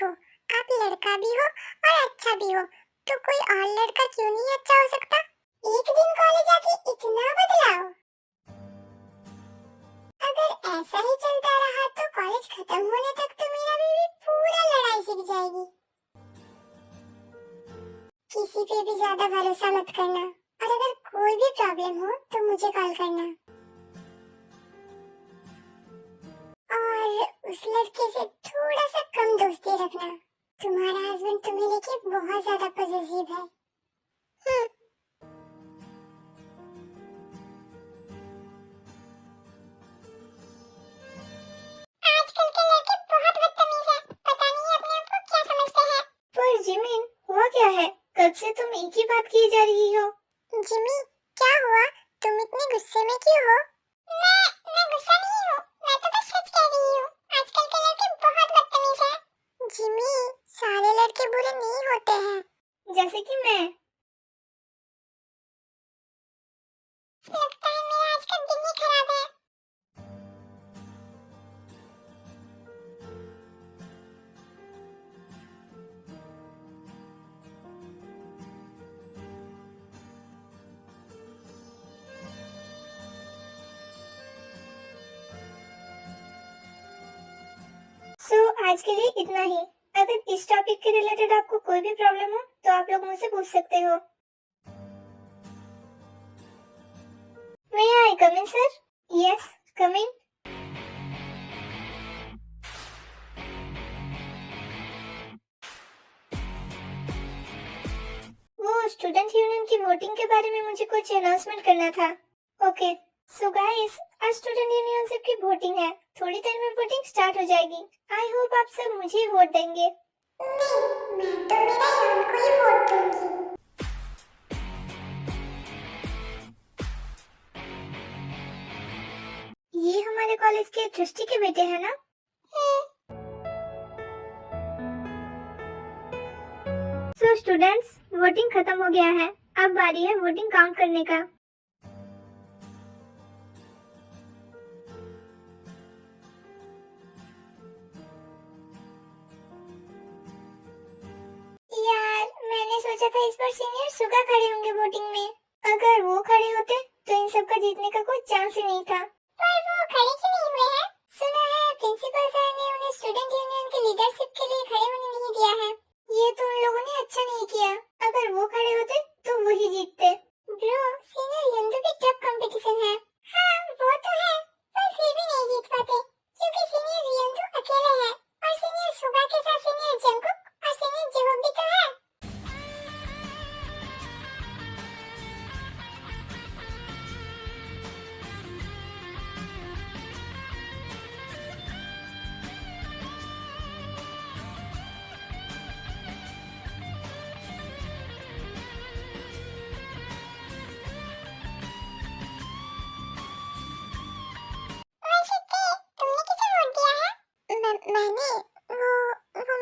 देखो, आप लड़का भी हो और अच्छा भी हो, तो कोई और लड़का क्यों नहीं अच्छा हो सकता? एक दिन कॉलेज आके इतना बदलाव। अगर ऐसा ही चलता रहा तो कॉलेज खत्म होने तक तो मेरा बीवी पूरा लड़ाई सीख जाएगी। किसी पे भी ज्यादा भरोसा मत करना, और अगर कोई भी प्रॉब्लम हो तो मुझे कॉल करना। और उस लड़के से थोड़ा सा कम दोस्ती रखना। तुम्हारा हस्बैंड तुम्हें लेके बहुत ज्यादा पॉजिटिव है। आजकल के लड़के बहुत बदतमीज हैं। पता नहीं अपने आप को क्या समझते हैं। पर जिमिन, हुआ क्या है? कब से तुम एक ही बात किए जा रही हो? जिमी, क्या हुआ? तुम इतने गुस्से में क्यों हो? मैं गुस्सा नहीं हूँ, मैं तो बस सच कह रही हूँ। आजकल के लड़के बहुत बदतमीज हैं। जिमी, सारे लड़के बुरे नहीं होते हैं। जैसे कि मैं। लगता है मेरा आज का दिन ही खराब है। आज के लिए इतना ही। अगर इस टॉपिक के रिलेटेड आपको कोई भी प्रॉब्लम हो तो आप लोग मुझसे पूछ सकते हो। May I come in, sir? Yes, come in. वो स्टूडेंट यूनियन की वोटिंग के बारे में मुझे कुछ अनाउंसमेंट करना था। ओके, सो गाइस, आज स्टूडेंट यूनियन की वोटिंग है। थोड़ी देर में वोटिंग स्टार्ट हो जाएगी। आई होप आप सब मुझे ही वोट देंगे। नहीं, मैं तो मेरा यान को ही वोट दूंगी। ये हमारे कॉलेज के ट्रस्टी के बेटे हैं ना? सो स्टूडेंट्स, वोटिंग खत्म हो गया है। अब बारी है वोटिंग काउंट करने का। यार, मैंने सोचा था इस बार सीनियर सुगा खड़े होंगे वोटिंग में। अगर वो खड़े होते तो इन सब का जीतने का कोई चांस ही नहीं था। पर वो खड़े क्यों नहीं हुए हैं? सुना है प्रिंसिपल सर ने उन्हें स्टूडेंट यूनियन के लीडरशिप के लिए खड़े होने नहीं दिया है। ये तो उन लोगों ने अच्छा नहीं किया। अगर वो खड़े होते तो वही जीतते। ब्रो, सीनियर यंदू भी टफ कंपटीशन है। हाँ, वो तो है, पर फिर भी नहीं जीत पाते, क्योंकि सीनियर यंदू अकेले हैं, और सीनियर सुगा के साथ सीनियर जंगकुक और सीनियर जिहोक भी तो है।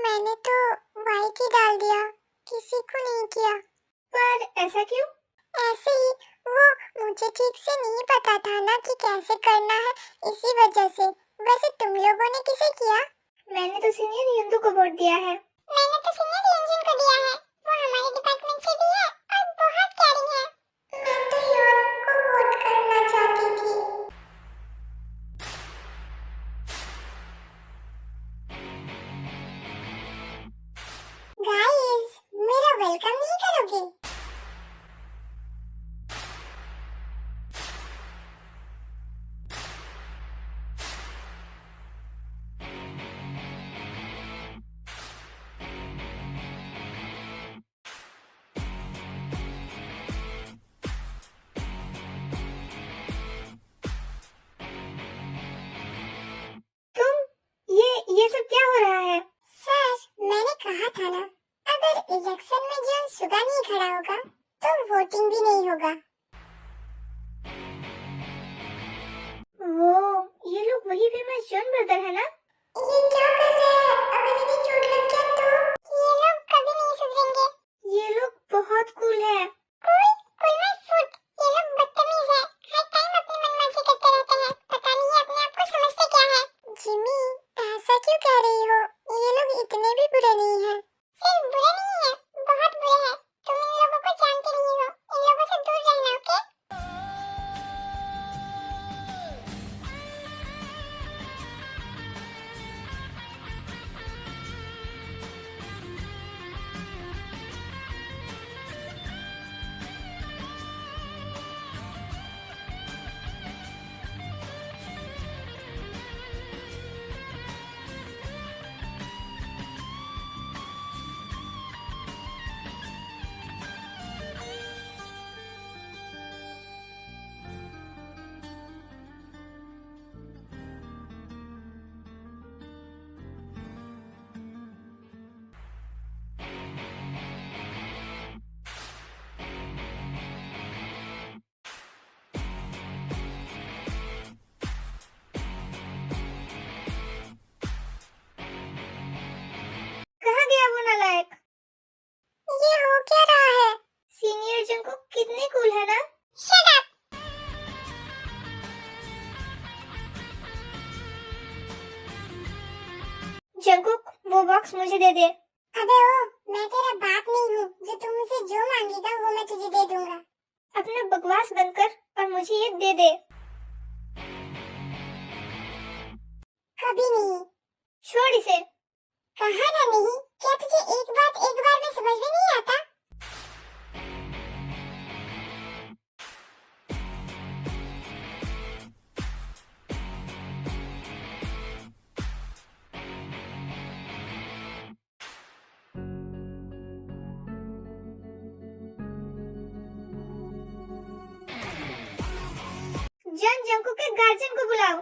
मैंने तो वाइट ही डाल दिया, किसी को नहीं किया। पर ऐसा क्यों? ऐसे ही, वो मुझे ठीक से नहीं पता था ना कि कैसे करना है, इसी वजह से। वैसे तुम लोगों ने किसे किया? मैंने तो सीनियर यंदू को वोट दिया है। मैंने तो सीनियर यंजन को दिया है, वो हमारे डिपार्टमेंट से भी है और बहुत कैरिंग है। मैं तो योन को वोट करना चाहती थी। गाइस, मेरा वेलकम नहीं करोगे? ये सब क्या हो रहा है? सर, मैंने कहा था ना, अगर इलेक्शन में जॉन सुगा नहीं खड़ा होगा तो वोटिंग भी नहीं होगा। वो ये लोग वही फेमस जॉन ब्रदर है ना? ये क्या कर रहे हैं? अगर इन्हें चोट लग गया तो? ये लोग कभी नहीं सुधरेंगे। ये लोग बहुत कूल है। कूल मत फुट, ये लोग बदतमीज है, हर टाइम अपनी मनमानी करते रहते हैं, पता नहीं अपने आप को समझते क्या है। जिमी, ऐसा क्यों कह रही हो? ये लोग इतने भी बुरे नहीं हैं। सिर्फ बुरे नहीं है, बहुत बुरे हैं। तुम इन लोगों को जानते नहीं हो, इन लोगों से दूर रहना, ओके? कहाँ गया वो नालायक? ये हो क्या रहा है? सीनियर जंगकुक कितने कूल है ना? Shut up! जंगकुक, वो बॉक्स मुझे दे दे। अबे ओ, मैं तेरा बाप नहीं हूँ जो तुम मुझसे जो मांगेगा वो मैं तुझे दे दूंगा। अपना बकवास बंद कर और मुझे ये दे दे। कभी नहीं। छोड़ इसे। कहा ना नहीं, क्या तुझे एक बात एक बार में समझ में नहीं आता? जंगकुक के गार्जियन को बुलाओ।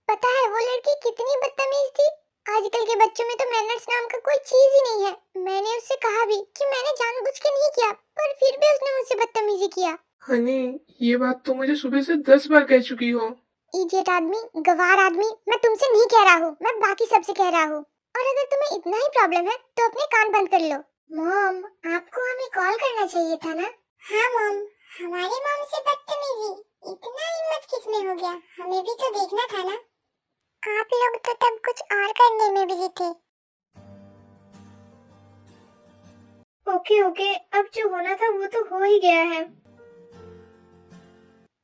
पता है वो लड़की कितनी बदतमीज थी। आजकल के बच्चों में तो मैनर्स नाम का कोई चीज ही नहीं है। मैंने उससे कहा भी कि मैंने जानबूझ के नहीं किया, पर फिर भी उसने मुझसे बदतमीजी किया। हनी, ये बात तो मुझे सुबह से 10 बार कह चुकी हो। इडियट आदमी, गवार आदमी, मैं तुमसे नहीं कह रहा हूँ, मैं बाकी सबसे कह रहा हूँ। और अगर तुम्हें इतना ही प्रॉब्लम है तो अपने कान बंद कर लो। मॉम, आपको हमें कॉल करना चाहिए था ना? हाँ मॉम, हमारी मॉम से बदतमीजी, इतना हिम्मत किसमें हो गया? हमें भी तो देखना था ना। आप लोग तो तब कुछ और करने में बिजी थे। ओके ओके, अब जो होना था वो तो हो ही गया है।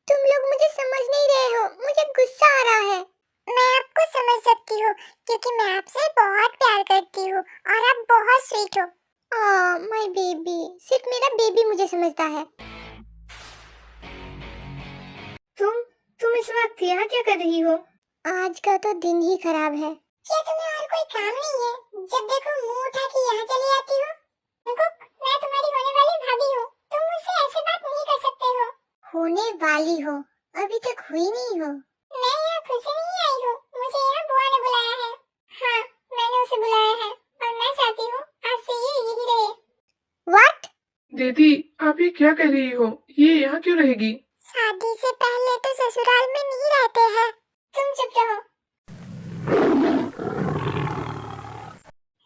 तुम लोग मुझे समझ नहीं रहे हो, मुझे गुस्सा आ रहा है। मैं आपको समझ सकती हूँ क्योंकि मैं आपसे बहुत प्यार करती हूँ और आप बहुत स्वीट हो। माय बेबी, सिर्फ मेरा बेबी मुझे समझता है। तुम इस वक्त यहाँ क्या कर रही हो? आज का तो दिन ही खराब है। क्या तुम्हें और कोई काम नहीं है? जब देखो मुंह उठा के यहाँ चली आती हो। कुक, मैं तुम्हारी होने वाली भाभी हूँ, तुम मुझसे ऐसी बात नहीं कर सकते हो। होने वाली हो? अभी तक हुई नहीं हो। मैं यहाँ खुद से नहीं आई हूँ, मुझे यहाँ बुआ ने बुलाया है। हाँ, मैंने उसे बुलाया है और मैं चाहती हूँ आज से ये यही रहे। What? दीदी, आप ये क्या कह रही हो? ये यहाँ क्यों रहेगी? शादी से पहले तो ससुराल में नहीं रहते हैं। तुम चुप रहो।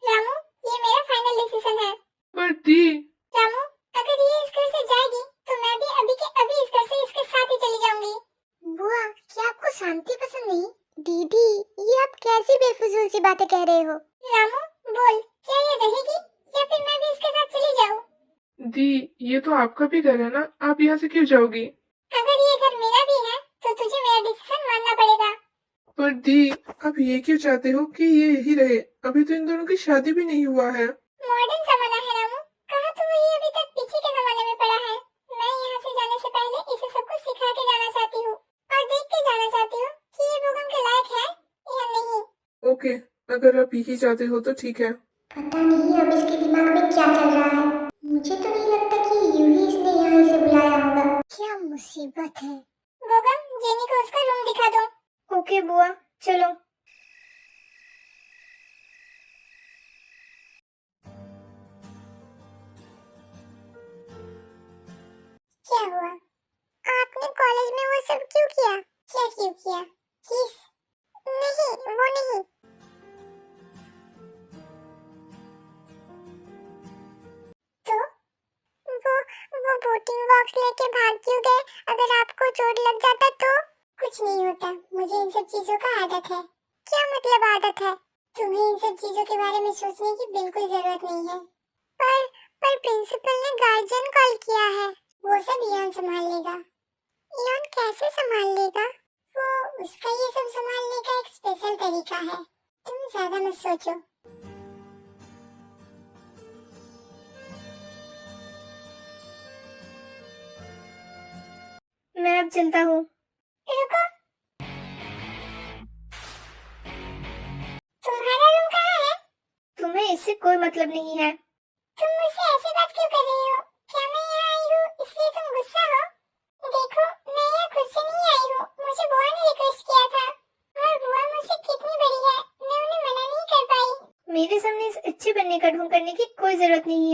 रामू, ये मेरा फाइनल डिसीजन है। पर दी, रामू, अगर ये इस घर से जाएगी तो मैं भी अभी के अभी इस घर से इसके साथ ही चली जाऊंगी। बुआ, क्या आपको शांति पसंद नहीं? दीदी, ये आप कैसी बेफिजूल सी बातें कह रहे हो? रामू, बोल, क्या ये रहेगी या फिर मैं भी इसके साथ चली जाऊं? दी, ये तो आपका भी घर है ना, आप यहाँ से क्यों जाओगी? अगर ये घर मेरा भी है तो तुझे मेरा डिसीजन मानना पड़ेगा। पर दी, आप ये क्यों चाहते हो कि ये यही रहे? अभी तो इन दोनों की शादी भी नहीं हुआ है। मॉडर्न जमाना है रामू, कहा तो वही अभी तक पीछे के जमाने में पड़ा है। मैं यहाँ से जाने से पहले इसे सब कुछ सिखा के जाना चाहती हूँ और देख के जाना चाहती हूँ कि ये भूकंप के लायक है या नहीं। ओके, अगर आप यही चाहते हो तो ठीक है। पता नहीं अब इसके दिमाग में क्या चल रहा है। मुझे तो नहीं लगता कि यूं ही इसने यहाँ इसे बुलाया होगा। क्या मुसीबत है। बोगम, जेनी को उसका रूम दिखा दो। ओके बुआ, चलो। क्या हुआ? आपने कॉलेज में वो सब क्यों किया? क्या क्यों किया? किस? नहीं, वो नहीं। तो वोटिंग बॉक्स लेके भाग क्यों गए? अगर आपको चोट लग जाता तो? कुछ नहीं होता, मुझे इन सब चीजों का आदत है। क्या मतलब आदत है? तुम्हें इन सब चीजों के बारे में सोचने की बिल्कुल जरूरत नहीं है। पर प्रिंसिपल ने गार्जियन कॉल किया है। वो सब इयान संभाल लेगा। इयान कैसे संभाल लेगा? वो उसका ये सब संभालने का एक स्पेशल तरीका है। तुम ज्यादा मत सोचो। मैं अब चलता हूँ। रुको, तुम्हारा रूम कहाँ है? तुम्हें इससे कोई मतलब नहीं है। तुम मुझसे ऐसी बात क्यों कर रही हो? क्या मैं यहाँ आई हूँ इसलिए तुम गुस्सा हो? देखो, मैं यहाँ खुद से नहीं आई हूँ, मुझे बुआ ने रिक्वेस्ट किया था। और बुआ मुझसे कितनी बड़ी है, मैं उन्हें मना नहीं कर पाई। मेरे सामने इस अच्छे बनने का ढोंग करने की कोई जरूरत नहीं है।